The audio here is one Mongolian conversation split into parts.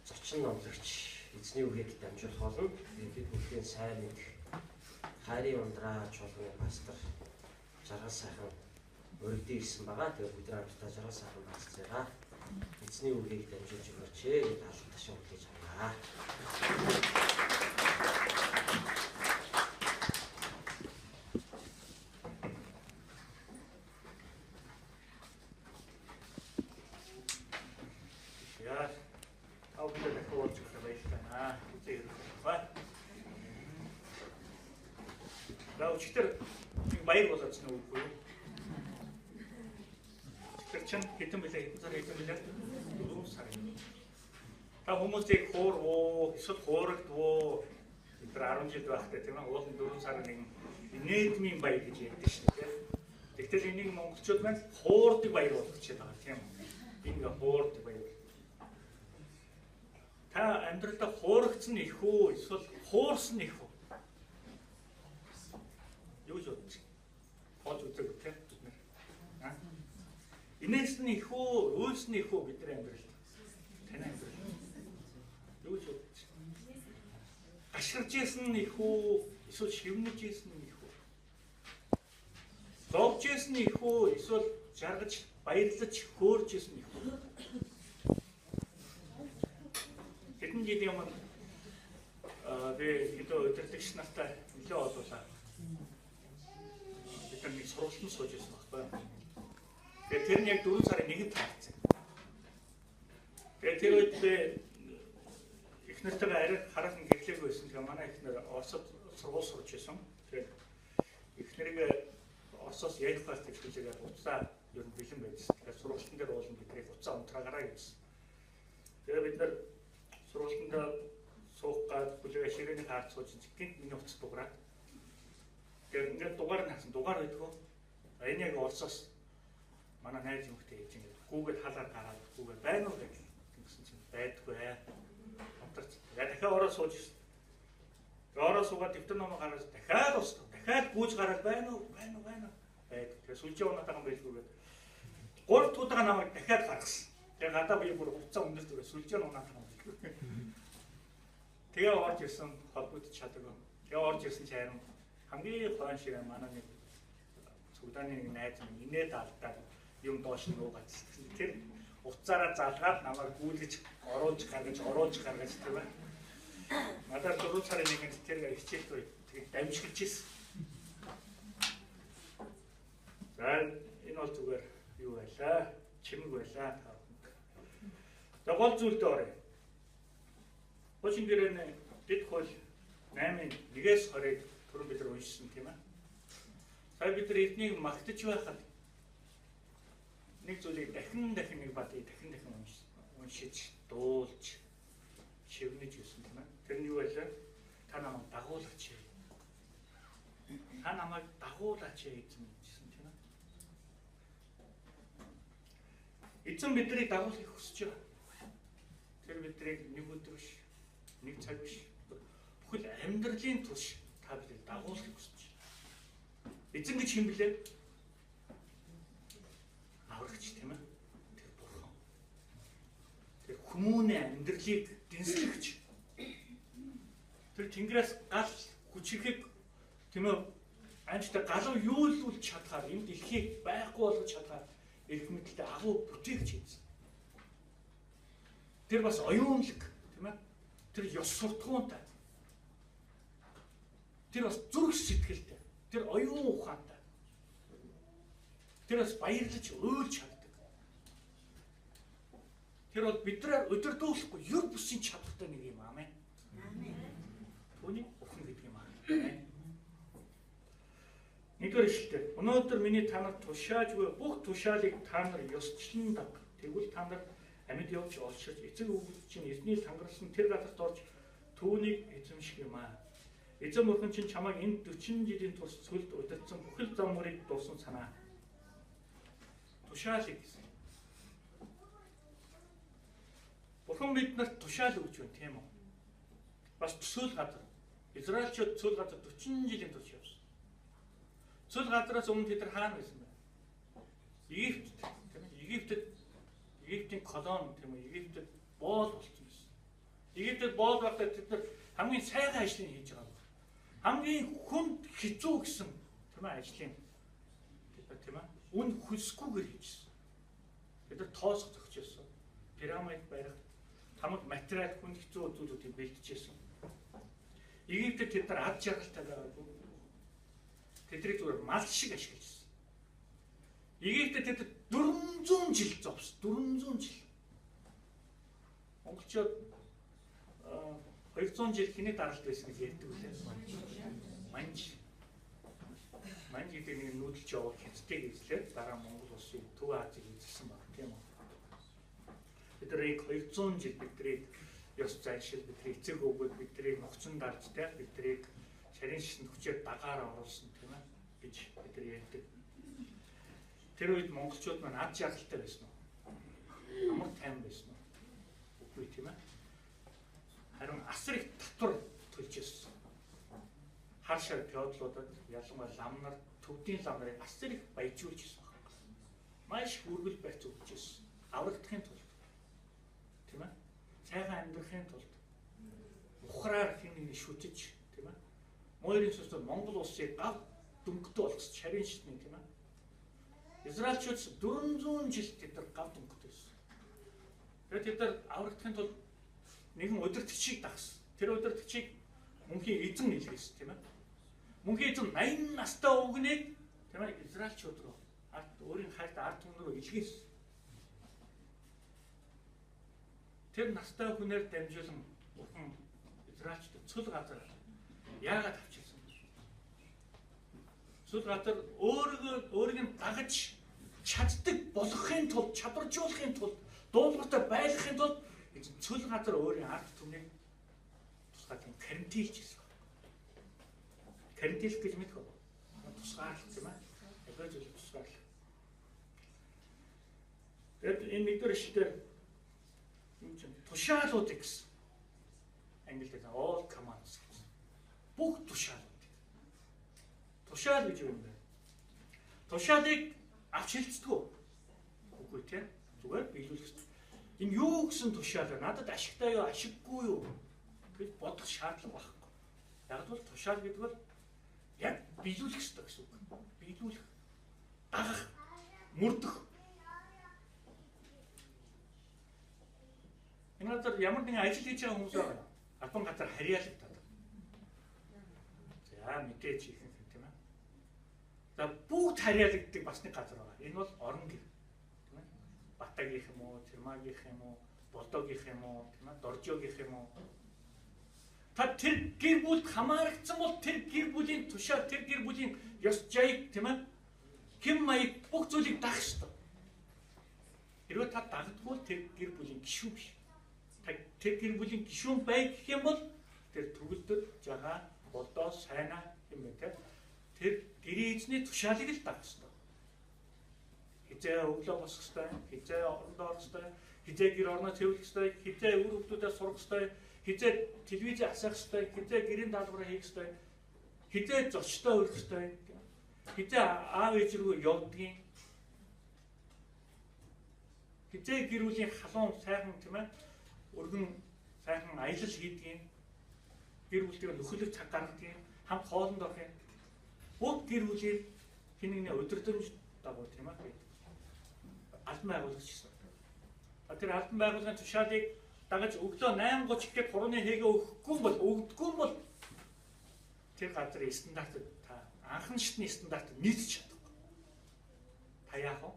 зочин номлогч эзний үгийг дамжуулах болно. Бид бүхэн сайн нэг хайрын ундраа чуулганы пастор жаргал сайхан өргөдөж ирсэн байгаа. Тэгээ бид хамтдаа жаргал сайхан пастораа эзний үгийг дамжуулж өгөөч гэж алан ташин хүлээж аваа. Өчигдөр баяр болоод нь үгүй юу? Тэр чинь хэдэн билээ 4 сар. Та хүмүүсийг хуурвуу, эсвэл хуурагдвуу. Тэр 10 жил байхдаа тийм ээ, уулын 4 сарын нэг инээдмийн баяр гэж ярьдаг шүү дээ. Тэгтэл энийг монголчууд маань хуурдаг баяр болгочиход байгаа тийм үү? Ингээ хуурдаг баяр. Та амьдралдаа хуурагдсан их үү, эсвэл хуурсан их үү? Юу ч бодчих. Хож үзэг тийм бид нар. Инээсэн их үү, үйлсэн их үү бидний амьдрал. Таны амьдрал. Юу ч бодчих. Гашгирж исэн их үү, эсвэл шивнэж исэн их үү? Зовж исэн их үү, эсвэл жаргаж, баярлаж, хөөрж исэн их үү? Хэдэн жилийн өмнө би хэдэн удирдагч нартай нөлөө олуулаа. Нэг сургалтанд сууж байсан байхгүй. Тэгээд тэр нь яг 4 сарын 1-нд таарсан. Тэгээд тэр үед их нартайгаа арай хараахан гэрлээг байсан. Тэгээд манай их нар Оросд сургууль сурч байсан. Тэгээд их нарыг Оросоос ярих байх гэж хэлээд уцаа ер нь бэлэн байсан. Тэгээд сургалтын дээр уулын бидний уцаа унтраагаараа гэсэн. Тэгээд бид нар сургалтанд суух гад бүлэгээ ширээний хаарч сууж гинт миний уцаа дуграад. Тэгээд ингээд дугаар нь хасан дугаар байдгүй. Энэ яг Оросоос манай найз юмхтэй хийж ингээд Google халаар гараад Google байна уу гэсэн чинь байдгүй. Хамтарч. Яг дахиад ороо сууж ирсэн. Тэгээд ороо суугаад дэвтэр номоо гаргаж дахиад устгав. Дахиад гүйж гараад байна уу? Байд. Тэгээд сүлжээ унаатайхан байлгүйгээд 3 туудаага намайг дахиад гаргасан. Тэгээд гадаа би бүр хуцаа өндөрлөв. Сүлжээ унаатайхан байлгүй. Тэгээд орж ирсэн холбогдож чадаагүй. Тэгээд орж ирсэн чи харин хамгийн хоон шиг манай нэг Судааны нэг найз минь инээд алдаад юм доош нь уугаад тэр уцаараа залгаад намайг гүйлгэж оруулж гаргаж тийм ээ. Надад 4 сарын 1-нд тэр хичээлгүй тэгээд дамжигч ирсэн. За энэ бол зүгээр юу байлаа? Чимэг байлаа. За гол зүйлд оръё. Хуучин гэрээний дэд хууль 8-1-ээс 20-ыг түрүү бид нар уншсан тийм ээ. Сая бид нар эднийг магтаж байхад нэг зүйлийг дахин нэг бадыг дахин уншиж, дуулж, шивнэж юусэн тийм ээ. Тэр нь юу байлаа? Та намайг дагуулаач. Та намайг дагуулаач гэсэн тийм ээ. Эзэн биднийг дагуулахыг хүсэж байгаа. Тэр биднийг нэг өдөр биш, нэг цаг биш, бүхэл амьдралын турш та биднийг дагуулахыг хүсэж байна. Эзэн гэж хэм блэ? Аврагч тийм ээ. Тэр бурхан. Тэр хүмүүний амьдралыг дэнслэгч. Тэр Тэнгэрээс гал хүчрэхийг тийм ээ амжтай галуу юулуулж чадхаар энэ дэлхийг байхгүй болгож чадхаар эрх мэдэлтэй агуу бүтээгч хийсэн. Тэр бас оюунлаг тийм ээ. Тэр ёс суртахуунтай. Тэр бас зүрх сэтгэлтэй. Тэр оюун ухаантай. Тэр бас баярлаж өөлж чаддаг. Тэр бол бидрээр удирдуулахгүй юр бүсийн чадвартай нэг юм аа. Амен. Түүний охин гэдэг юм аа. Нэгдүгээр ишлэлээр өнөөдөр миний танарт тушааж буй бүх тушаалыг та нар ёсчлон даг. Тэгвэл та нар амьд явж олширч эцэг өвгөд чинь эзний сангарсан тэр газарт орж түүнийг эзэмших юм аа. Эзэн бурхан чинь чамайг энэ 40 жилийн турш сүлд удирдсан бүхэл зам мөрийг дуусан санаа. Тушаалыг гэсэн. Бурхан биднэрт тушаал өгч байна тийм үү? Бас төсөөл газар. Израильчууд төсөөл газар 40 жилийн турш явсан. Төсөөл газараас өмнө тэд нар хаана байсан бэ? Египт тийм ээ. Египтийн колон тийм үү? Египтэд боол болсон байсан. хүүхдүүд боол багтаа тэд нар хамгийн сайхан ажлыг хийж байгаа. Хамгийн хүнд хэцүү гэсэн тийм ээ ажлын тийм ээ үн хөсгүйгээр хийжсэн. Бид нар тоосох зөгчөөсөн. Пирамид барих хамаг материал хүнд хэцүү зүйлүүдийг бэлтжижсэн. Египтэд тэд нар ад жаргалтай байгаагүй. Тэдний зүгээр мал шиг ашиглажсэн. Египтэд тэд 400 жил зовс. 400 жил. Монголчууд 200 жил хэний даралт байсан гэж ярьдаг үлээ. Манж гэдэг нэг нүүдэлч явах хятадыг эзлээд дараа Монгол улсын Төв Азийг эзэлсэн баг тийм үү. Бидний 200 жил бидний ёс заншил, бидний эцэг өвгөд, бидний нухчин дарж те бидний шарын шишинд хүчээр дагаар оруулсан тийм ээ гэж бид ярьдаг. Тэр үед монголчууд маань ад жаргалтай байсан уу? Амар тайван байсан уу? Үгүй тийм ээ. Харин асар их татвар төлж ирсэн. Хар шар феодлуудад ялангуяа лам нар, төвдийн лам нарыг асар их баяжуулж ирсэн байна. Маш хүргэл барьц өгч ирсэн. Аврагдахын тулд. Тийм ээ. Сайхан амьдрахын тулд ухраар хинний шүтэж, тийм ээ. Мойрын сүнсээр Монгол улсыг гав дөнгөтэй болгосон шарын шитний тийм ээ. Израильчууд 400 жил тэд нар гав дөнгөтэй байсан. Тэгээд тэд нар аврагдахын тулд нэгэн удирдагчийг дагсан. Тэр удирдагчийг мөнхийн эзэн илгээсэн тийм ээ. Мөнхийн эзэн 80 настай өвгнийг тийм ээ израильчууд руу өөрийн хайрт ард түмэн рүү илгээсэн. Тэр настай хүнээр дамжуулан бурхан израильчууд цул газар яагаад авчирсан бэ? Цул газар өөрийг нь дагаж чаддаг болгохын тулд, чадваржуулахын тулд, дуулууртай байлгахын тулд цул газар өөрийн ард түмнийг тусгай карантинлж ирсэн. Карантинлэх гэж мэдэх үү? Тусгаарлах юм аа. Ягж үл тусгаарлах. Тэгэд энэ нэгдүгээр ишлэлээр юм чинь тушаалуудыг гэсэн. Англиар all commands гэсэн. Бүх тушаалууд. Тушаал гэж юм байна. Тушаалыг авч хэлцдэг үү? Үгүй тийм. Зүгээр биелүүлэх хэрэгтэй. Энэ юу гэсэн тушаал вэ? Надад ашигтай юу, ашиггүй юу гэж бодох шаардлага байхгүй. Яг л тушаал гэдэг бол яг биелүүлэх хэрэгтэй гэсэн үг. Биелүүлэх, дагах, мөрдөх. Энэ газар ямар нэгэн ажил хийж байгаа хүмүүс байна. Албан газар харьяалагдаад. За мэдээж их юм тийм ээ. За бүгд харьяалагддаг бас нэг газар байна. Энэ бол орон гэр. Тийм ээ. Батагийнх юм уу, Цэрмагийнх юм уу, Болдогийнх юм уу, тийм ээ, Доржиогийнх юм уу. Та тэр гэр бүлд хамаарагдсан бол тэр гэр бүлийн тушаал, тэр гэр бүлийн ёс жайг тийм ээ. Хэм маяг бүх зүйлийг дагах ёстой. Хэрвээ та дагдгүй тэр гэр бүлийн гишүүн биш. Тэр гэр бүлийн гишүүн бай гэх юм бол тэр төгөлдөр жагаа болдоо сайнаа юм бэ те. Тэр гэрээ эзний тушаалыг л дагах ёстой. Хизээ өглөө босох ёстой, хизээ орондоо орох ёстой, хизээ гэр орноо цэвэрлэх ёстой, хизээ үр хөвгүүдээ сурах ёстой, хизээ телевиз асах ёстой, хизээ гэрийн даалгавраа хийх ёстой, хизээ зочтой өрөх ёстой, хизээ аав ээж рүү явдгийн, хизээ гэр бүлийн халуун сайхан тийм ээ өргөн сайхан аялал хийдгийг, гэр бүлтэй нөхөрлөг цаг гаргадгийг, хамт хоолнд орохыг, бүгд гэр бүлийг хэн нэгний удирдамж дагуу тийм ээ албан байгуулагч гэсэн. Тэр албан байгууллагын тушаалыг дагаж өглөө 8:30 гэхэд 3-ны хэгээ өгдөггүй бол тэр газрын стандартад та анхан шатны стандартад нийцэж чадахгүй. Та яах вэ?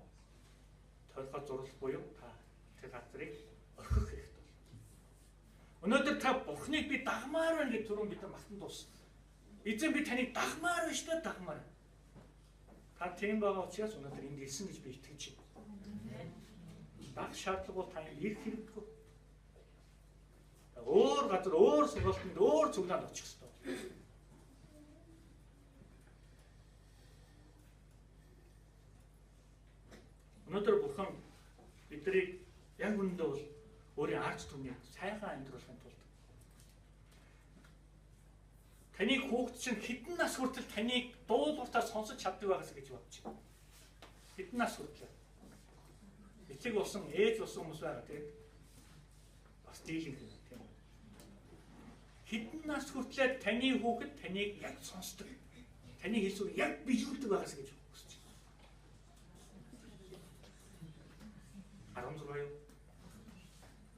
Толгой зурлах буюу та тэр газрыг орхих хэрэгтэй. Өнөөдөр та Бурхныг би дагмаар байна гэж түрүүн бид нар мартан дууссан. Эзэн би таныг дагмаар байна шүү дээ, дагмаар. Та тийм байгаа учраас өнөөдөр энд ирсэн гэж би итгэж байна. Даг шаардлага бол та ирэх хэрэггүй. Өөр газар, өөр сургалтанд, өөр цуглаанд очих хэрэгтэй. Өнөөдөр Бурхан биднийг яг үүндээ бол өөрийн ард түмнийг сайхан амьдруулахын тулд таны хүүхд чинь хэдэн нас хүртэл таныг дуулууртаа сонсож чаддаг байгаас гэж бодож байна. Хэдэн нас хүртэл эцэг болсон, ээж болсон хүмүүс байгаа тийм бас дийлэн тийм. хэдэн нас хүртлээр таны хүүхэд таныг яг сонсдог. Таны хэлсүүг яг биелүүлдэг байгаас гэж хүсэж байна. 16 юу?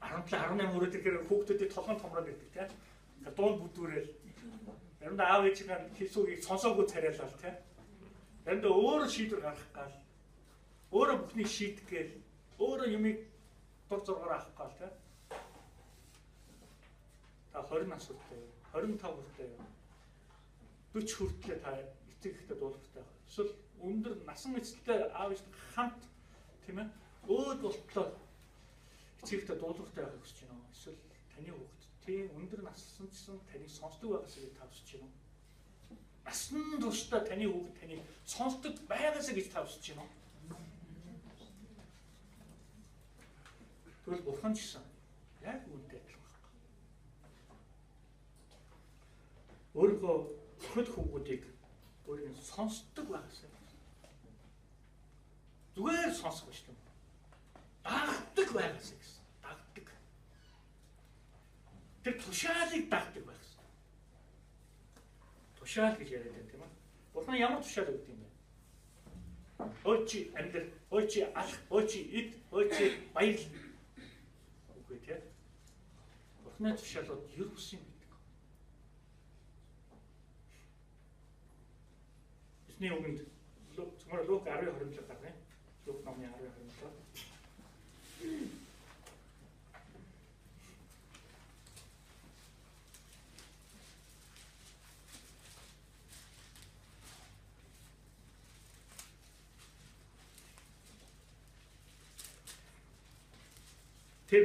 17 18 хүрээд ирэхээр хүүхдүүдийн толгойн томроод ирдэг тийм. Ингээд дунд бүдүүрэл. Заримдаа аав ээжийн хэлсүүгийг сонсоогүй царайлал тийм. Заримдаа өөрөө шийдвэр гаргах гал. Өөрөө бүхнийг шийдэх гээл. Өөрөө юмыг дур зургаар авах гал тийм. Та 20 нас хүртэл, 25 хүртэл, 40 хүртэл та эцэг ихтэй дуулахтай байх. Эсвэл өндөр насан эцэлтэй аав ээжтэй хамт тийм ээ өөд болтлоо эцэг ихтэй дуулахтай байх гэж байна. Эсвэл таны хүүхэд тийм өндөр нассан ч гэсэн таныг сонсдог байгаас гэж та хүсэж байна. Насан туршдаа таны хүүхэд таныг сонсдог байгаас гэж та хүсэж байна. Тэгвэл бурхан ч гэсэн яг үүнтэй адилхан. Өөрийнхөө хөл хүүхдүүдийг өөрийн сонсдог байгаас. Зүгээр сонсох биш юм. Дагдаг байгаас гэсэн. Дагдаг. Тэр тушаалыг дагдаг байгаас. Тушаал гэж яриад байна тийм үү? Бурхан ямар тушаал өгдөг юм бэ? Ой чи амьдрал, ой чи алх, ой чи эд, ой чи баяр. Үгүй тийм. Бурханы тушаалууд юу гэсэн юм бэ? Эсний үгэнд зөвхөн Лук 10:27 гарна. Лук номын 10:27. Тэр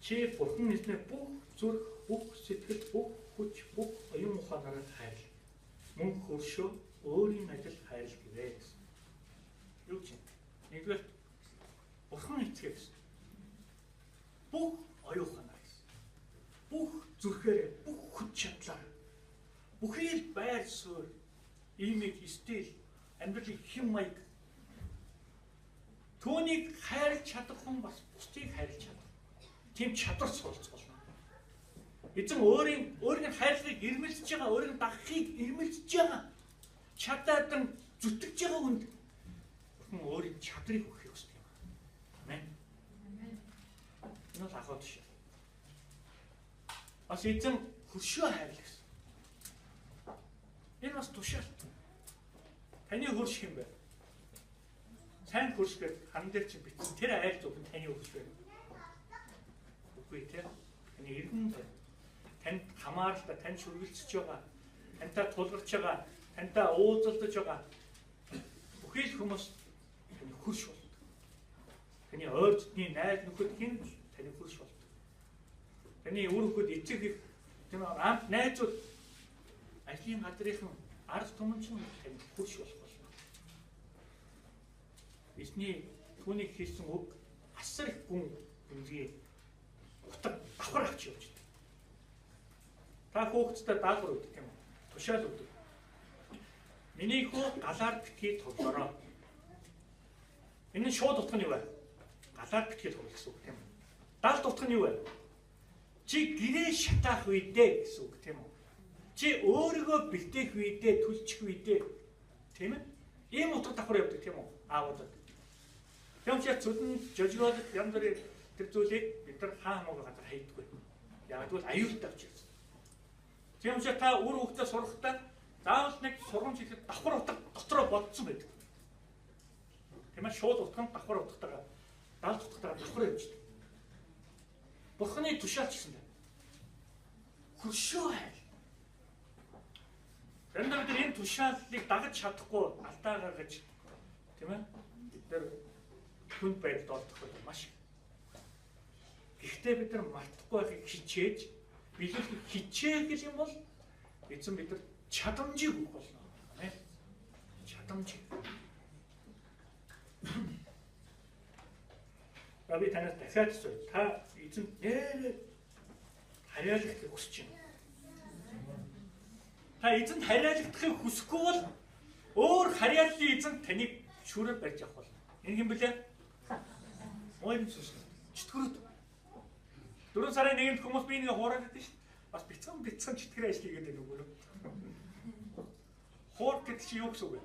чи бурхан эзний бүх зүрх, бүх сэтгэл, бүх хүч, бүх оюун ухаанаараа хайр. Мөн хөршөө өөрийн ажил хайр гэвэ гэсэн. Юу ч юм. Нэгдүгээр бурхан эцгээ гэсэн. Бүх оюун ухаанаар гэсэн. Бүх зүрхээрээ, бүх хүч чадлаар, бүхий л байр суурь, имийг, стил, амьдралын хэм маяг түүнийг хайрлах чадах хүн бас бусдыг хайрлах чадах. Тийм чадвар суралцах болно. Эзэн өөрийн хайрлахыг ирмэлзэж байгаа, өөрийн дагахыг ирмэлзэж байгаа. Чадаадан зүтгэж байгаа хүнд бурхан өөрийн чадрыг өгөхийг хүсдэг юм. Амен. Энэ бол ахад шүү. Бас эзэн хөршөө хайрлах гэсэн. Энэ бас тушаал. Таны хөрш юм бэ? Сайн хөрш гэдэг хан дээр чи бичсэн тэр айл зөвхөн таны хөрш байна. Үгүй тийм. Таны эргэн танд хамааралтай, тань шүргэлцэж байгаа, тантай тулгарч байгаа, тантай уулзалдаж байгаа бүхий л хүмүүс таны хөрш болдог. Таны ойр дотны найз нөхөд хин таны хөрш болдог. Таны үр хөхөд эцэг их тийм амт найзууд ажлын газрынхан ард түмэн таны хөрш болох болно. Эзний түүний хийсэн үг асар их гүн үнгийн утга давхар авч явж байна. Та хүүхдтэй даалгавар өгдөг юм уу? Тушаал өгдөг. Миний хүү галаар битгий тоглороо. Энэ нь шууд утга нь юу вэ? Галаар битгий тоглох гэсэн үг тийм үү? Даалт утга нь юу вэ? Чи гэрээ шатаах үедээ гэсэн үг тийм үү? Чи өөрийгөө бэлдээх үедээ, түлчих үедээ тийм ээ? Ийм утга давхар явдаг тийм үү? Аавуудад. Тэгм чи зүдэн жожигоод янз бүрийн тэр зүйлийг бид нар хаа хамаагүй газар хайдаггүй. Яг тэгвэл аюултай учраас. Тийм учраас та үр хөвгтөд сурахдаа заавал нэг сургамж хийхэд давхар утга дотроо бодсон байдаг. Тийм ээ шууд утганд давхар утгатайгаа даалт утгатайгаа давхар явж байна. Бурханы тушаал ч гэсэн дээ. Хөршөө хайр. Тэндээ бид энэ тушааллыг дагаж чадахгүй алдаа гаргаж тийм ээ бид нар хүнд байдалд ордог маш. Гэхдээ бид нар мартахгүй байхыг хичээж биелүүлэх хичээх гэх юм бол эзэн бид нар чадамжийг өгөх болно. Амен. Чадамжийг. Би танаас дахиад асууя. Та эзэн нэр харьяалагдахыг хүсэж байна. Та эзэнд харьяалагдахыг хүсэхгүй бол өөр харьяаллын эзэн таныг шүүрээр барьж авах болно. Энэ юм блэ? Мойн сүс. Чөтгөрөд. 4 сарын 1-нд хүмүүс би нэг хуураад байдаг шүү. бас бяцхан читгэр ажил хийгээд байна үгүй юу? Хуурах гэдэг чи юу гэсэн үг вэ?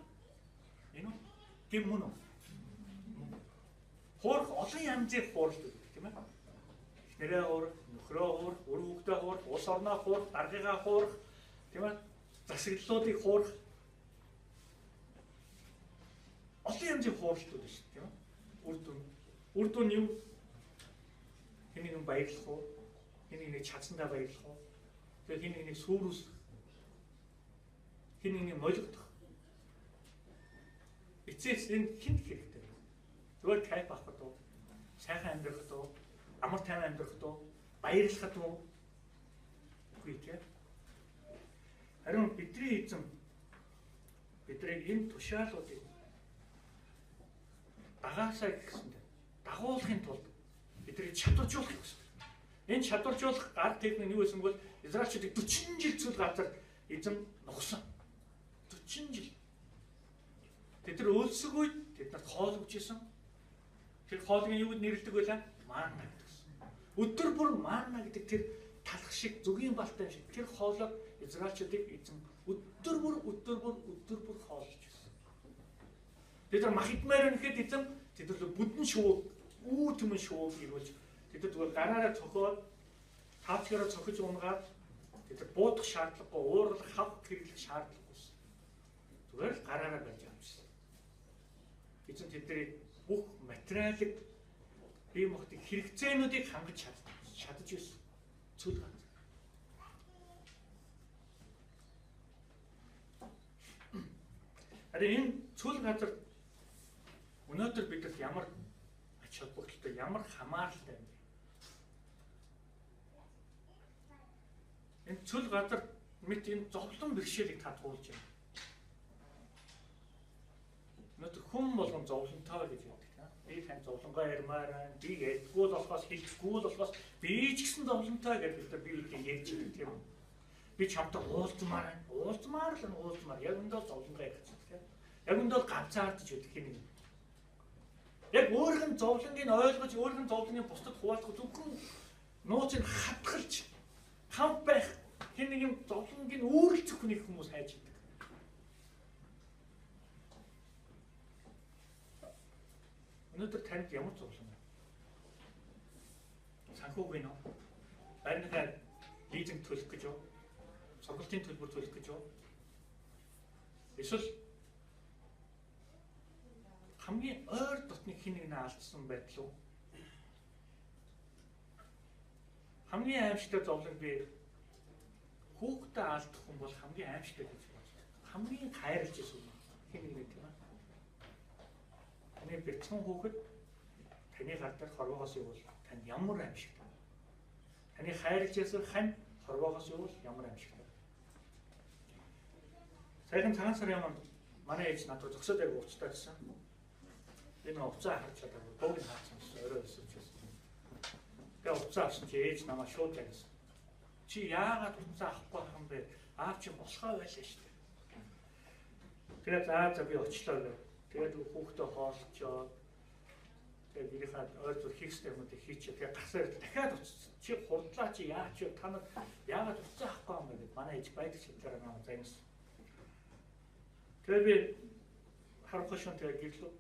Энэ үү? Гэм мөн үү? Хуурах олон янзын хууралт гэдэг тийм ээ. Эхнэрээ хуурах, нөхрөө хуурах, үр хүүхдээ хуурах, улс орноо хуурах, даргыгаа хуурах, тийм ээ. Засаглалуудыг хуурах. Олон янзын хууралтууд шүү дээ, тийм ээ. Үр дүн юу? Хэнийг нь баярлах уу? Хэнийг нэг чадсандаа баярлах уу? Тэгээ хэнийг нэг сүрүүсэх. Хэнийг нэг молигдох. Эцэс энэ хинт хэрэгтэй. Зүгээр кайф авах гэдэг. Сайхан амьдрах гэдэг. Амар тайван амьдрах гэдэг. Баярлах гэдэг. Үгүй тийм. Харин бидний эзэн бидний энэ тушаалуудыг дагаасаа гэсэндээ дагуулахын тулд бидний чадваржуулах гэсэн. Энэ чадваржуулах арга техник юу гэсэн бол Израильчуудыг 40 жил цүл газар эзэн нугсан. 40 жил. Тэд нар өлсөг үед тэднэрт хоол өгчээсэн. Тэр хоолыг юу гэж нэрлэдэг байлаа? Манна гэдэгсэн. Өдөр бүр манна гэдэг тэр талах шиг зүгийн балтай шиг тэр хоолыг Израильчуудыг эзэн өдөр бүр хоолж байсан. Тэд нар мах идмээр нэхэд эзэн тэд нар бүдэн шувуу, үү түмэн шувуу ирүүлж тэд нар зүгээр гараараа цохоод тавчгаараа цохиж унгаад тэд нар буудах шаардлагагүй, уурлах, хав гэрлэх шаардлагагүйсэн. Зүгээр л гараараа байж авчихсан. Эзэн тэдний бүх материалыг бие махбодын хэрэгцээнүүдийг хангаж чадж байсан. Цүл газар. Харин энэ цүл газар өнөөдөр бидэд ямар ач холбогдолтой, ямар хамааралтай юм бэ? Энэ цүл газар мэт энэ зовлон бэрхшээлийг та туулж байна. Өнөөдөр хүн болгон зовлонтой гэж ярьдаг. Би тань зовлонгоо ярмаар байна. Би ярьдгүй л болохоос хэлэхгүй л болохоос би ч гэсэн зовлонтой гэж би их ярьж байгаа тийм үү? Би чамтай уулзмаар байна. Уулзмаар. Яг өндөө зовлонгоо ярих тийм. Яг өндөө ганцаардж байдаг хин нэг. Яг өөрийнх нь зовлонгийг ойлгож, өөрийнх нь зовлонгийг бусдад хуваалцах зөвхөн нууцыг хатгалж хам байх хин нэг юм зовлонгийг өөрлөцөх хүнийг хүмүүс хайж байдаг. Өнөөдөр танд ямар зовлон байна? Санхүүгийн нөө байрныхаа лизинг төлөх гэж юу? Сургалтын төлбөр төлөх гэж юу? Эсвэл хамгийн ойр дотны хин нэг нь алдсан байдал уу? Хамгийн аимшигтай зовлон би хүүхдээ алдах хүн бол хамгийн аимшигтай гэж боддог. Хамгийн хайрлаж исэн хин нэг тийм ээ. Таны бэлтгэн хүүхэд таны гар дээр хорвоогоос явуул танд ямар аимшигтай. Таны хайрлаж исэн хань хорвоогоос явуул ямар аимшигтай. Саяхан цагаан сарын өмнө манай ээж надад зөксөд яг уцтай гэсэн. Энэ уцаа харж чадаагүй бөөг хаацсан орой өсөж байсан. Тэгээ уцаа авсан чи ээж намаа шууд ярьсан. Чи яагаад уцаа авахгүй хам бэ? Аав чи босгоо байлаа шүү дээ. Тэгээ за би очлоо гэх. Тэгээд хүүхдээ хоолцоо. Тэгээд бирийнхаа ойр зүр хийхстэй юмудыг хийчихээ. Тэгээд гасаар дахиад уцсан. Чи хурдлаа чи яач вэ? Та нар яагаад уцаа авахгүй юм бэ гэд манай ээж байдаг шийдээр намаа заимсан. Тэгээд би харахгүй шон тэгээд гэрлээ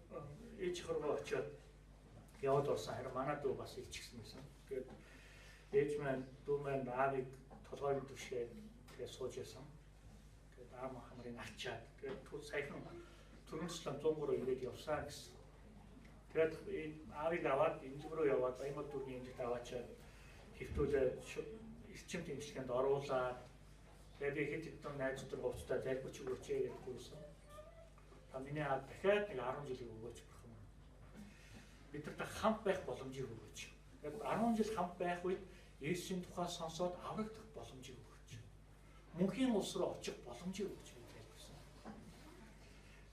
ээж хорвоо очиод яваад орсон. Харин манай дүү бас ичгсэн байсан. Тэгээд ээж маань дүү маань аавыг толгойн түшгээд тэгээд сууж ясан. Тэгээд аав хамрыг ачаад тэгээд саяхан түрэмслэн 103 ирээд явсаа гэсэн. Тэгээд аавыг аваад эмнэлэг рүү яваад Баянмод дүүргийн эмнэлэгт аваачаад хэвтүүлээ эрчим тэмцлэгэнд оруулаад тэгээд би хэд хэдэн найзуудтай хувцастай залбирч өгөөч гэдэг гүйсэн. Та миний аав дахиад нэг 10 жилийг өгөөч гэх юм. Бидэрт хамт байх боломжийг өгөөч. Тэгээд 10 жил хамт байх үед Есүсийн тухай сонсоод аврагдах боломжийг өгөөч. Мөнхийн улс руу очих боломжийг өгөөч гэж хэлсэн.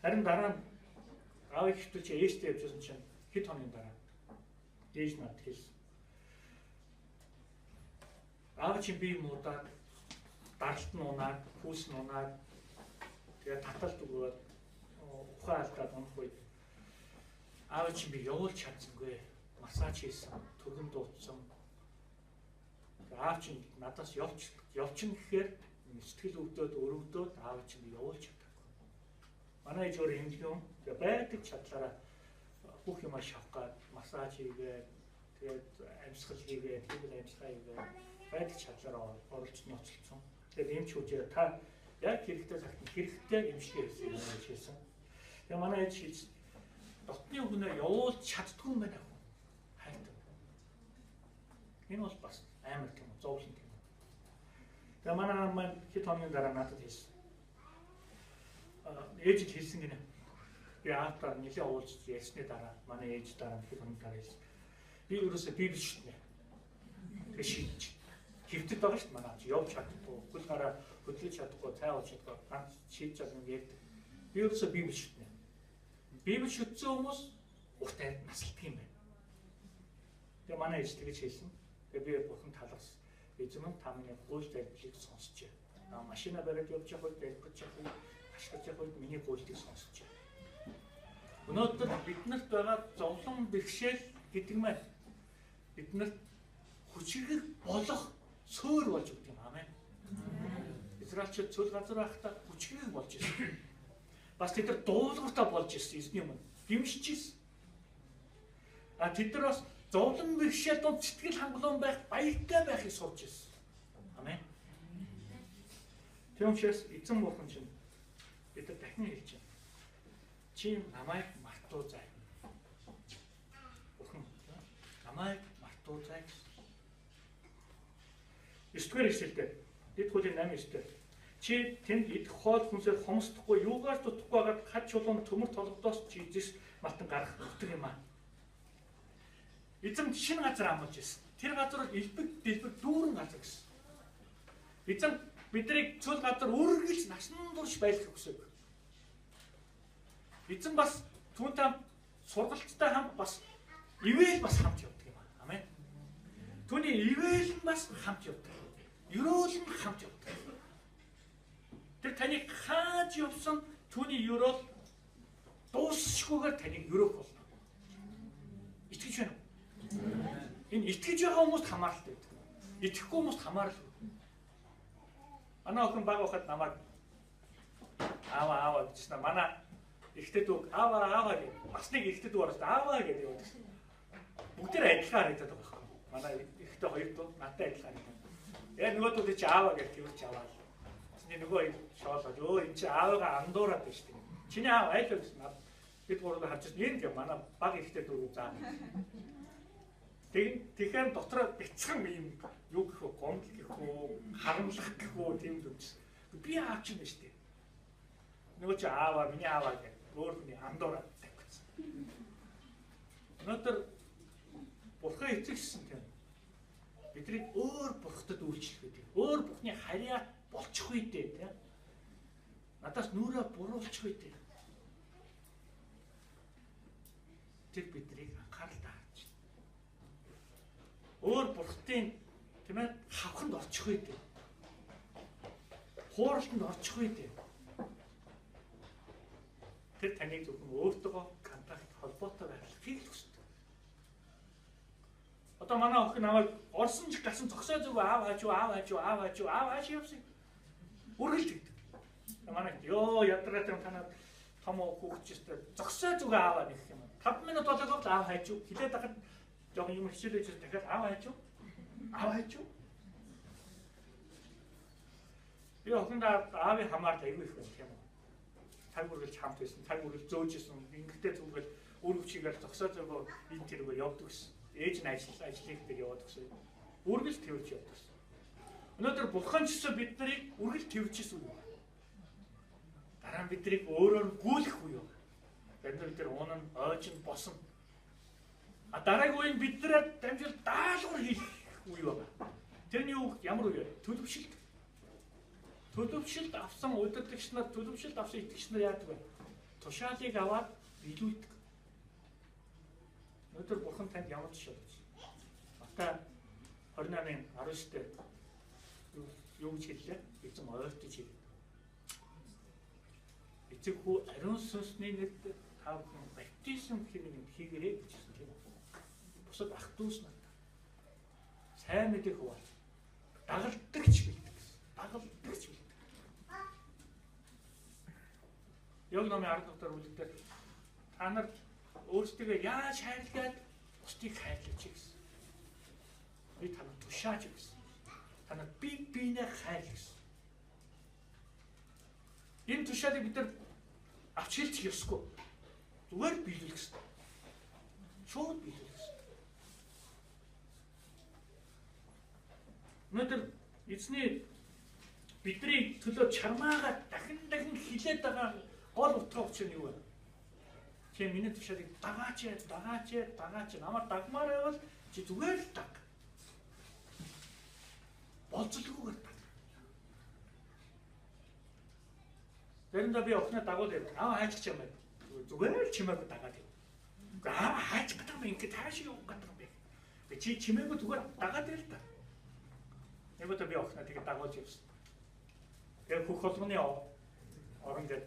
Харин дараа нь аавыг хэвтүүлж ээжтэй явжсэн чинь хэд хоногийн дараа ээж надад хэлсэн. Аав чинь би муудаад даралт нь унаад, хүүс нь унаад тэгээд таталт өгөөд ухаан алдаад унах үед аав чинь би явуулж чадсангүй. Массаж хийсэн, түргэн дуудсан. аав чинь надаас явчин гэхээр сэтгэл өвдөд өрөвдөд аав чинь явуулж чадаагүй. Манай ээж өөр эмнэлэг байдаг чадлаараа бүх юм шавхаад массаж хийгээд тэгээд амьсгал хийгээд тэгвэл амьсгаа хийгээд байдаг чадлаараа оролцож ноцолцсон. Тэгээд эмч хүчээр та яг хэрэгтэй цагт хэрэгтэй эмчилгээ хийсэн. Тэгээд манай ээж хэлсэн дотны өгнөө явуулж чаддгүй юм байна хүн. Хайртай. Энэ бол бас амар юм зовлон юм. Тэгээд манай маань хэд хоногийн дараа надад хэлсэн. Ээж хэлсэн гинэ. Би аавтаа нэлээд уулзч ярьсны дараа манай ээж дараа хэд хоногийн дараа хэлсэн. Би ерөөсөө библи шүтнэ. Тэгээд шийдэж. Хэвтэд байгаа шүү дээ манай чи явж чадахгүй, хөл гараа хөдлөж чадахгүй, цайвуулж чадахгүй, ганц шийдэж чадна ярьдаг. Би ерөөсөө библи шүтнэ. Библи шүтсэн хүмүүс уртай наслдаг юм байна. Тэгээ манай ээж тэгэж хэлсэн. Тэгээ би бурхан таларсан. Эзэм нь та миний гуйлт ажлыг сонсчээ. Машина бариад явж явах үед, дэлбэж явах үед, ашиглаж явах үед миний гуйлтыг сонсчээ. Өнөөдөр биднэрт байгаа зовлон бэрхшээл гэдэг маань биднэрт хүчрэг болох суур болж өгдөг юм аа. Израильчууд цөл газар байхдаа хүчрэг болж ирсэн. Бас тэд нар дуулууртаа болж ирсэн эзний өмнө. Гимшиж ирсэн. Тэд нар бас зовлон бэрхшээл донд сэтгэл хангалуун байх, баяртай байхыг сурч ирсэн. Амен. Тэр учраас эзэн бурхан чинь бид нар дахин хэлж байна. Чи намайг мартуузай. Бурхан намайг мартуузай. 9-р эшлэлдээ Дэд хуулийн 8-9-дээ чи тэнд идэх хоол хүнсээр хомсдохгүй, юугаар дутахгүй байгаад хад чулуун төмөр толгодоос чи эзэс мартан гарах нутаг юм аа. Эзэн шинэ газар амлаж ирсэн. Тэр газар элбэг дэлбэг дүүрэн газар гэсэн. Эзэн биднийг цөл газар үргэлж насан турш байлгах хүсэв. Эзэн бас түүнтэй сургалттай хамт бас ивэл бас хамт явдаг юм аа. Амен. Түүний ивэл бас хамт явдаг. Ерөөл нь хамт явдаг. Тэр таныг хааж явсан түүний ерөөл дуусшгүйгээр таныг ерөөх болно. Итгэж байна уу? Энэ итгэж байгаа хүмүүст хамааралтай байдаг. Итгэхгүй хүмүүст хамааралгүй. Манай охин баг байхад намайг аава гэжсэн. Манай ихтэй дүү аава гэх. Бас нэг ихтэй дүү орсон аава гэдэг явдаг. Бүгд адилхан харагдаад байгаа байхгүй. Манай ихтэй хоёр дүү надтай адилхан харагдав. Яг нөгөөдөө чи аава гэх тэрч аваа. Басны нөгөө шоолоод энэ чи аавгаа андуураад байна шүү дээ. Чиний аав айл гэсэн над бид гурав харж ирсэн. Энэ манай баг ихтэй дүү заа. Тэгэхээр дотор бяцхан юм юу гэх вэ? Гомдол гэх үү, харамлах гэх үү тийм л үз. Би аав чинь байна шүү дээ. Нөгөө чи аава, миний аава гэх өөр хүний андуураад тавьчихсан. Өнөөдөр бурхан эцэгсэн тийм. Бидний өөр бурхтад үйлчлэх гэдэг. Өөр бүхний харьяа болчих үедээ тийм. Надаас нүрээ буруулчих үедээ. Тэр биднийг анхааралтай харж байна. Өөр бурхтын тийм ээ хавханд орчих үедээ. Хууралтанд орчих үедээ. Тэр таныг зөвхөн өөртөө контакт холбоотой байхыг хүсдэг. Одоо манай охин намайг орсон ч гасан зогсоо зүг аав хааж явсан. Үргэлж тэгдэг. Манай ёо ядраатай танаа том хүүхдчтэй зогсоо зүг ааваа гэх юм. 5 минут болоод аав хайж хилээд дахад жоо юм хичээлж дахиад аав хайж. Би охиндаа аавын хамаарал аягүй их байна тийм үү. Цаг үргэлж хамт байсан, цаг үргэлж зөөж исэн. Ингэхдээ зүгэл үр хүчигээр зогсоо зүгөө энэ тэргөө явдаг гэсэн. Ээж нь ажлыг дээр яваад гэсэн. Үргэлж тэрвч явдаг гэсэн. Өнөөдөр бурхан ч гэсэн биднийг үргэлж тэрвчсэн үү. Дараа нь биднийг өөрөөр гүйлэх үе юу. Бид нар уунан, ойжин, босон. Дараагийн үеийн биднэрээ дамжуул даалгавар хийх үе байна. Тэрний үг ямар үе вэ? Төлөвшөлт. Төлөвшөлт авсан удирдагч нар, төлөвшөлт авсан итгэгч нар яадаг вэ? Тушаалыг аваад биелүүлдэг. Өнөөдөр бурхан танд ямар тушаал өгч? Матай 28:19-д юу гэж хэллээ? Эзэн ойртож хэлээ. Эцэг хүү ариун сүнсний нэрээр та бүхэн баптизм хийгээрэй гэж хэлсэн тийм үү? Бусад ах дүүс нар сайн мэдээ хуваалц. дагалдаг ч бийдэг гэсэн. Дагалдаг ч бийдэг. Яг номын 10 дахь үлдээр та нар өөрсдөө яаж хайрлаад бусдыг хайрлаж гэсэн. Би танад тушааж гэсэн. Танад биенээ хайр гэсэн. Энэ тушаалыг бид нар авч хэлчих ёсгүй. Зүгээр биелүүлэх гэсэн. Шууд биелүүлэх гэсэн. Өнөөдөр эзний бидний төлөө чармаагаа дахин хилээд байгаа гол утга учир нь юу вэ? Чи миний тушаалыг дагаач намайг дагмаар байвал чи зүгээр л даг. Болцолгүйгээр даг. Заримдаа би охиноо дагуул явдаг. Хайчих юм байна. Зүгээр л чимээгүй дагаад юм. Хайчих гэдэг юм ингээд тааш явах гэдэг юм бэ. Би чи чимээгүй зүгээр дагаад ирэл та. Нэгөөдөө би охиноо тэгээд дагуулж явсан. Тэгээд хөх холгоны орон гээд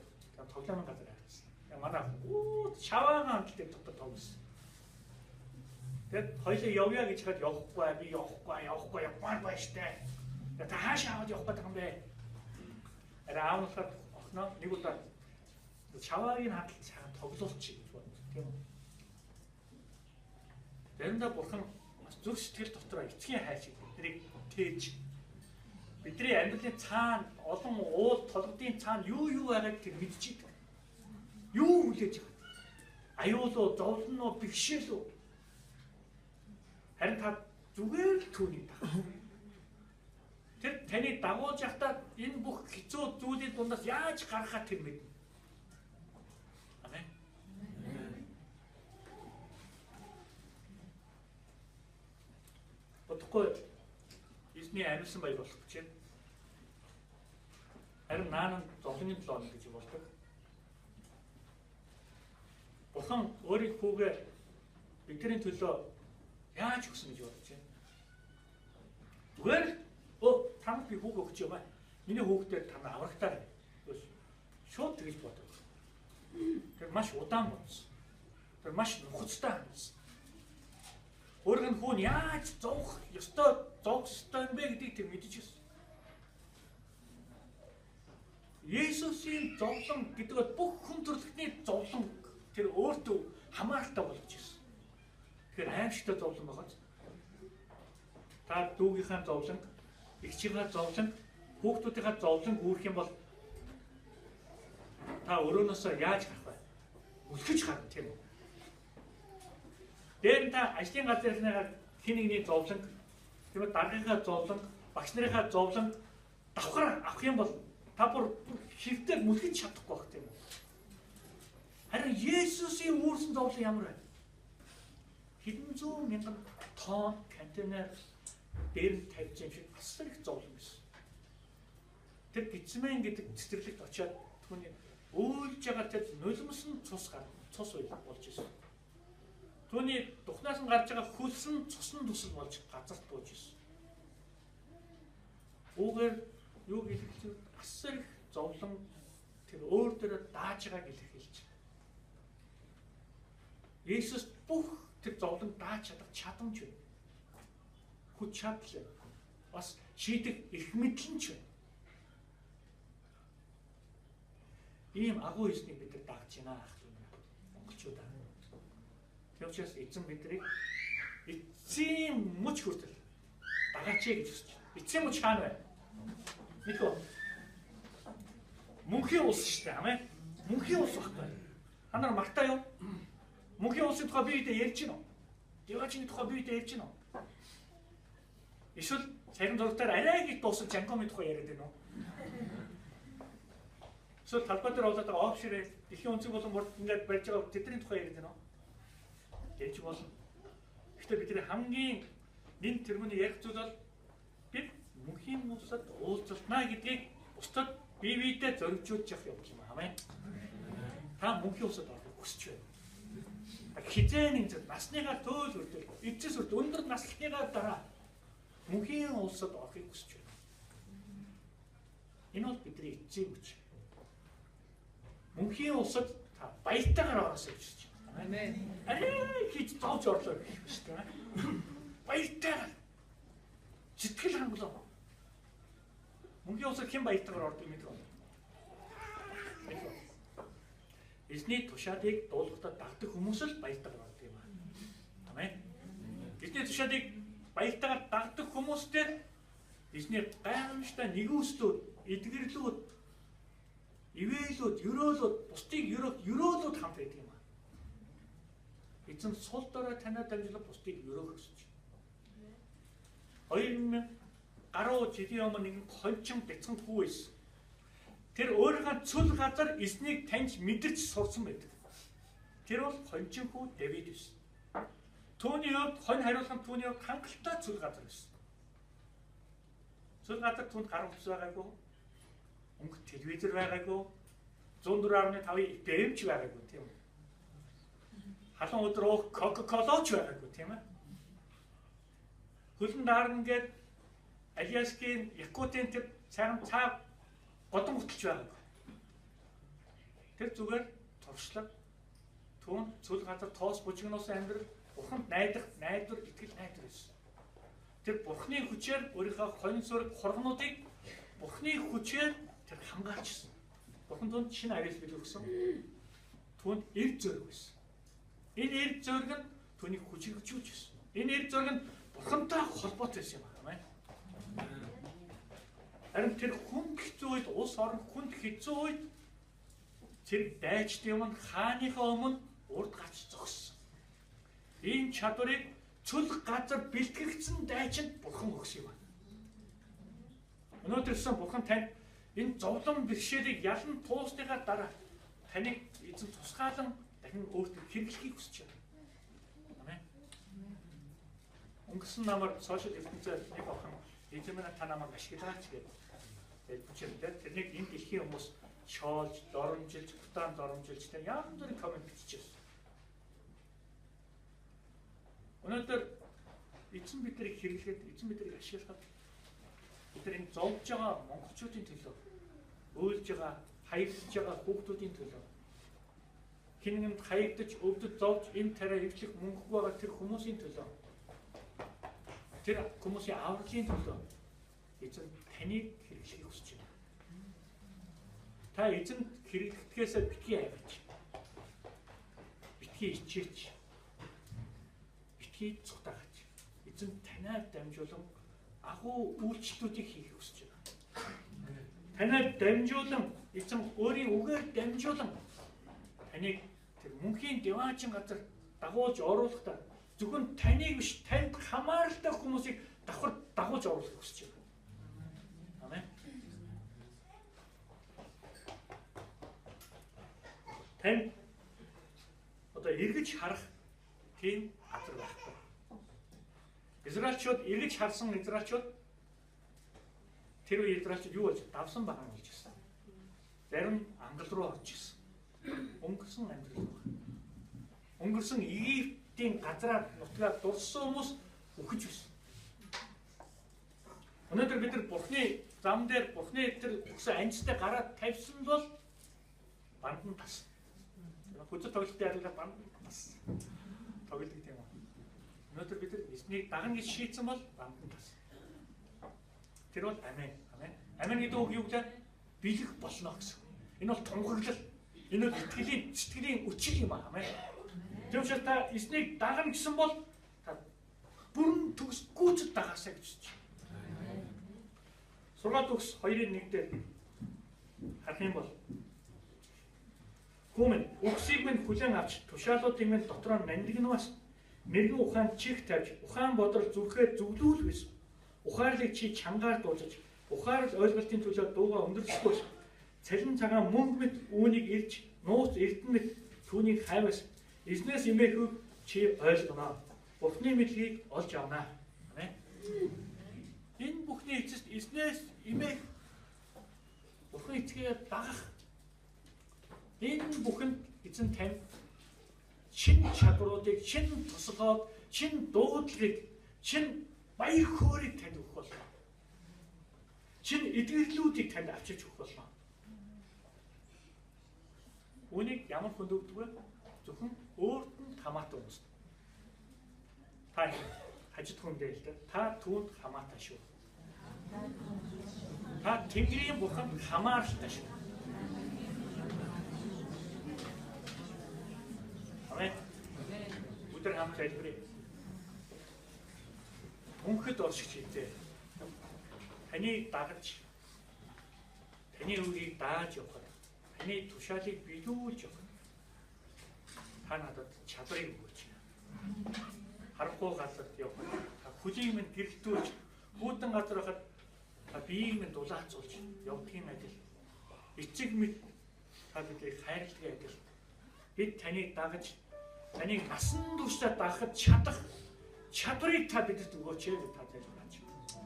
тоглоомын газар авчихсан. Манай шаваагаан амтлыг дотор тоглосон. Тэгэд хоёлоо явъя гэж хаад явахгүй би явахгүй байна штэ. Та хаашаа аваад явах гэдэг юм бэ? Араунахад охноо нэг удаа шаваагийн хаталт сайхан тоглуулчих гэж бодсон тийм үү? Заримдаа бурхан зүрх сэтгэл дотор эцгийн хайр шиг биднийг тээж бидний амьдралын цаана олон уул толгодын цаана юу байгааг тэр мэдчихэдэг. Юу хүлээж байгаа? Аюулуу, зовлоноо, бэрхшээлүү. Харин та зүгээр л түүний даа. Тэр таны дагуулж явахдаа энэ бүх хэцүү зүйлийн дундаас яаж гарахаа тэр мэднэ. Амен. Бодохгүй эзний амьсан баяр болох гэж байна. Харин наан зовлонгийн төлөө гэж болдог. Бурхан өөрийн хүүгээ бидний төлөө яаж өгсөн гэж бодож байна. Зүгээр танд би хүүг өгч юм аа. Миний хүүхдээ тань аврагтаа шууд тэгж бодог. Тэр маш удаан бодсон. Тэр маш нухацтай хандсан. Өөрөөр нь хүн яаж зовх ёстой юм бэ гэдгийг тэр мэдчихсэн. Есүсийн зовлон гэдэг бүх хүн төрөлхтний зовлон тэр өөртөө хамааралтай болгож ирсэн. Тэгэхээр аимшигтай зовлон байгаа. Та дүүгийнхаа зовлон, эгчийнхаа зовлон, хүүхдүүдийнхаа зовлон үүрэх юм бол та өрөөнөөсөө яаж гарах вэ? Үлгэж гарна тийм үү? Дээр нь та ажлын газрынхаа хин нэгний зовлон, тийм үү даргийнхаа зовлон, багш нарынхаа зовлон давхар авах юм бол та бүр хэрэгтэй мүлгэж чадахгүй байх тийм үү? Харин Есүсийн үүрсэн зовлон ямар вэ? Хэдэн зуун мянган тонн контейнер дээр нь тавьж юм шиг асар их зовлон байсан. Тэр Гецсеман гэдэг цэцэрлэгт очиад түүний өөлж байгаа тэр нулимсан цус болж ирсэн. Түүний духнаас нь гарч байгаа хөлсөн цусны тусал болж газарт бууж ирсэн. Үүгээр юу хэлэх асар их зовлон тэр өөр дөрөө дааж байгааг илэрхийлж байна. Есүс бүх тэр зовлон дааж чадах чадамж байна. Хүч чадал бас шийдэх эрх мэдлэнч байна. Ийм агуу эзнийг бид нар дагж байна ах юм. Монголчуудаа. Тэр учраас эзэн биднийг эцсийн мөч хүртэл дагаач гэж хүсэж байна. Эцсийн мөч хаана вэ? Мэдгүй. Мөнхийн улс шүү дээ, амин. Мөнхийн улс багтаа. Та нар магтаа юу? Мөнхийн улсын тухай биедээ ярьж гинөө. Дивачны тухай биедээ ярьж гинөө. Эсвэл цагийн зургатаар арай их дуусах Жанкомын тухай яриад байна уу? Эсвэл талбай дээр болоод байгаа офшир дэлхийн үнцэг болон бүрд ингээд барьж байгаа тэдний тухай яриад байна уу? Гэж болно. Гэхдээ бидний хамгийн нэн тэргүүний ярих зүйл бол бид мөнхийн улсад уулзалтнаа гэдгийг бусдад бие биедээ зоригжуулж явах юм аа. Та мөнхийн улсад орох хүсэж байна. Хизээний насныгаа төөл хүртэл эцэс хүртэл өндөр наслахныгаа дараа мөнхийн улсад орохыг хүсэж байна. Энэ бол бидний эцсийн хүч. Мөнхийн улсад та баяртайгаар ороосоо гэж хэлж байна. Амен. Арай хийж зовж орлоо гэх юм шүү дээ. Баяртайгаар сэтгэл хангалуун Мөнхийн усаар хэн баяртайгаар ордог юм бэ? Эзний тушаалыг дуулахад дагдаг хүмүүс л баяртайгаар ордог юм аа. Амен. Эзний тушаалыг баяртайгаар дагдаг хүмүүстэй эзний гайхамшигтай нэгүслүүд, эдгэрлүүд, ивэлүүд, ёроолууд, бусдыг ёроолууд хамт байдаг юм аа. Эзэн сул дорой танаа дамжуулан бусдыг ёроох гэж. 2000 гаруй жилийн өмнө нэгэн хончин бяцхан хүү байсан. Тэр өөрийнхөө цөл газар эзнийг таньж мэдэрч сурсан байдаг. Тэр бол хончин хүү Давид байсан. Түүний хувьд хонь хариулхан түүний хувьд хангалттай цөл газар байсан. Цөл газар түүнд гар утас байгаагүй, өнгө телевизэр байгаагүй, 104.5 дэмч байгаагүй тийм үү? Халуун өдөр уух Coca-Cola ч байгаагүй тийм ээ? Хөлн даарна гээд Аляскийн, Якутийн тэр цагаан цаа годон гуталж байгаагүй. Тэр зүгээр туршлага түүнд цөл газар тоос бужигноос амьдрал Бурханд найдвар итгэл найдвар байсан. Тэр Бурхны хүчээр өөрийнхөө хонь сүрэг хоргонуудыг Бурхны хүчээр тэр хамгаалжсэн. Бурхан түүнд шинэ авиал бий өгсөн. Түүнд эв зөрөг байсан. Энэ эв зөрөг нь түүнийг хүчрэгжүүлж байсан. Энэ эв зөрөг нь Бурхантай холбоотой байсан юм байна. Харин тэр хүнд хэцүү үед, улс орон хүнд хэцүү үед тэр дайчдын өмнө хааныхаа өмнө урд гарч зогссон. Энэ чадварыг цөл газар бэлтгэгдсэн дайчинд Бурхан өгсөн юм байна. Өнөөдөрсөн Бурхан танд энэ зовлон бэрхшээлийг ялан туусныхаа дараа таныг эзэн тусгаалan дахин өөртөө хэрэглэхийг хүсэж байна. Амен. Өнгөрсөн намар сошиал ертөнцийн нэг охин эзэмнэ та намайг ашиглаач гэдэг. Бүчиндээ тэрнийг энэ дэлхийн хүмүүс шоолж, доромжилж, бутаан доромжилж тэр янз бүрийн коммент биччихсэн. Өнөөдөр эзэн биднийг хэрэглээд, эзэн биднийг ашиглахад бид нар энэ зовж байгаа монголчуудын төлөө, уйлж байгаа, хаягдж байгаа хүүхдүүдийн төлөө, хинэнд хаягдж, өвдөж, зовж энэ тарай эвлэх мөнгөгүй байгаа тэр хүмүүсийн төлөө, тэр хүмүүсийн авралын төлөө эзэн таныг хэрэглэхийг хүсэж байна. Та эзэнд хэрэглэхээс битгий аваач. Битгий ичээч. Битгий цутаагач. Эзэн танаар дамжуулан агуу үйлчлэлүүдийг хийх хүсэж байна. Танаар дамжуулан эзэн өөрийн үгээр дамжуулан таныг тэр мөнхийн диваачийн газар дагуулж оруулахдаа зөвхөн таныг биш танд хамааралтай хүмүүсийг дагуулж оруулах хүсэж байна. Амен. Танд одоо эргэж харах тийм газар байхгүй. Израильчууд эргэж харсан израильчууд тэр үе израильчууд юу болж давсан байгаа юм гэж хэлсэн. Зарим ангал руу орж ирсэн. Өнгөрсөн амьдрал байна. Өнгөрсөн Египтийн газраа нутгаа дурсан хүмүүс үхэж байсан. Өнөөдөр бид нар Бурхны зам дээр Бурхны тэр өгсөн анцтай гараад тавьсан бол бандан тас. Хүчтэй тоглолтын ярилга бандан тас. Тоглолт гэдэг юм аа. Өнөөдөр бид нар эзнийг дагна гэж шийдсэн бол бандан тас. Тэр бол амен. Амен. Амен гэдэг үг юу вэ? Бэлэх болно гэсэн. Энэ бол тунхаглал. Энэ бол итгэлийн сэтгэлийн үчиг юм аа. Амен. Тэгвэл та эзнийг дагна гэсэн бол та бүрэн төгс гүйцэд дагаасаа гэж хэлж байна. Сургаал төгс 2:1 дээр харах юм бол хүмүн үгсийг минь хүлээн авч тушаалуудыг минь дотроо нандинаас мэрэгэн ухаан чих тавьж ухаан бодрол зүрхээ зүглүүлвэс ухаарлыг чи чангаар дуулж ухаарл ойлголтын төлөө дууга өндөрлөхгүй цалин цагаан мөнгө мэд үүнийг ирж нууц эрдэн мэд түүнийг хайвас эзнээс имээхийг чи ойлгоно. Бурхны мэдлэгийг олж авна. Амен. Энэ бүхний эцэст эзнээс имээх Бурхны эцгээ дагах энэ бүхэнд эзэн тань шинэ чадваруудыг, шинэ тусгоод, шинэ дуудлагыг, шинэ баяр хөөргийг танд өгөх болно. Шинэ эдгэрлүүдийг танд авчирч өгөх болно. Үүнийг ямар хүнд өгдөг вэ? Зөвхөн өөрт нь хамаатай хүмүүс. Та хажид хүн дээр л дээ. Та түүнд хамаатай шүү. Та Та Тэнгэрийн Бурханд хамааралтай шүү. Амен. Өдөр хамт хэлбэрээ. Мөнхөд оршигч эзэн. Таны дагаж таны үгийг дааж явах. Таны тушаалыг биелүүлж явах. Та надад чадрыг өгөөч. Харахгүй газарт явах. Хүлийг минь гэрэлтүүлж, хүүтэн газар хахад биеийг минь дулаацуулж явдгийн адил. Эцэг мэд та бидний хайрлагын адил. Бид таныг дагаж, таныг насан туршдаа дагахад чадах чадварыг та бидэд өгөөч гэж та залбирч байна.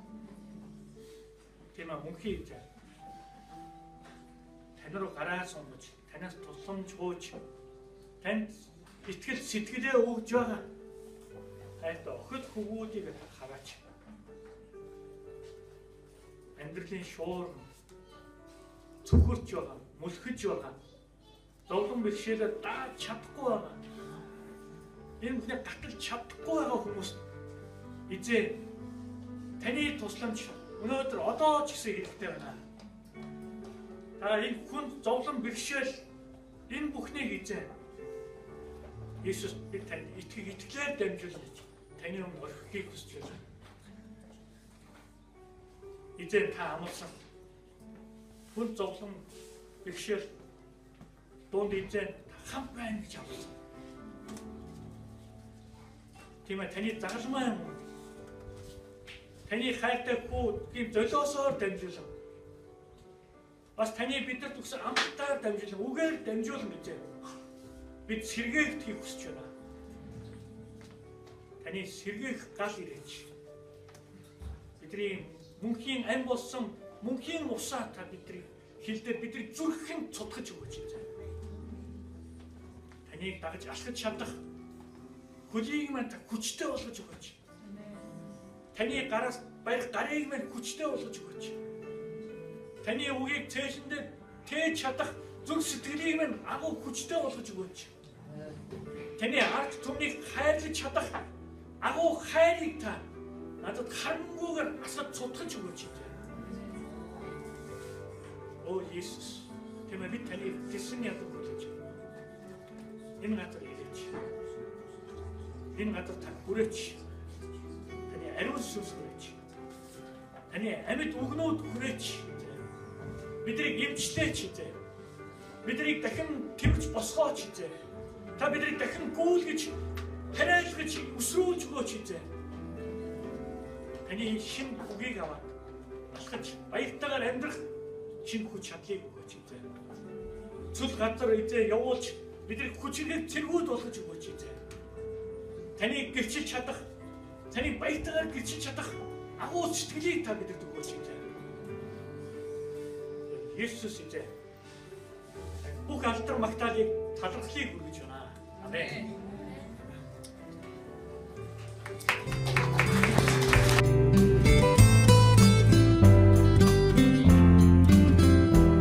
Тийм аа мөнхийн эзэн. Тань руу гараа сунгаж, танаас тусламж гуйж, танд итгэл сэтгэлээ өгж байгаа. Хайрт охид хөвгүүдийг хараач. Амьдралын шуурм цөхөрч байгаа, мөлхөж байгаа. Зовлон бэрхшээлээ дааж чадахгүй байгаа. Энэ бүхний гатал чадахгүй байгаа хүмүүс эзэн таны тусламж өнөөдөр одоо ч гэсэн хэрэгтэй байна. Та энэ хүн зовлон бэрхшээл энэ бүхнийг эзэн Иесус бид танд итгэлээр дамжуулж таны өмнө орхихыг хүсэж байна. Эзэн та амласан хүн зовлон бэрхшээл донд эзэн хамт байна гэж амласан. Тийм ээ таны загалмай юм. Таны хайртай хүүгийн золиосоор дамжуулан. Бас таны бидэд өгсөн амттаар дамжуулан, үгээр дамжуулан гэж бид сэргээгдэхийг хүсэж байна. Таны сэргээх гал ирээч. Бидний мөнхийн ам болсон мөнхийн усаа та бидний хилдээр бидний зүрхэн цутгаж өгөөч. Таныг дагаж алхаж чадах хөлийг мань та хүчтэй болгож өгөөч. Таны гараас барих гарыг мань хүчтэй болгож өгөөч. Таны үгийг цээжиндээ тээж чадах зүрх сэтгэлийг мань агуу хүчтэй болгож өгөөч. Таны ард түмнийг хайрлаж чадах агуу хайрыг та надад харангүйгээр асаж цутгаж өгөөч. Оо Иесус, тийм ээ бид таны гэсэн ядан хүлээж. Энэ газар ирээч. Энэ газар та хүрээч. Таны ариун сүнс хүрээч. Таны амьд үгнүүд хүрээч. Биднийг эмчлээч эзэн. Биднийг дахин тэрвч босгооч эзэн. Та биднийг дахин гүйлгэж, хариалгаж, өсрүүлж өгөөч эзэн. Таны шин үгийг аваад алхаж, баяртайгаар амьдрах шин хүч чадлыг өгөөч эзэн. Цүл газар эзэн явуулж, биднийг хүчрэг цэргүүд болгож өгөөч эзэн. Таныг гэрчилж чадах, таныг баяртайгаар гэрчилж чадах агуу сэтгэлийг та бидэд өгөөч эзэн. Иесус эзэн. Бүх алдар магтаалыг талархлыг хүргэж байна. Амен.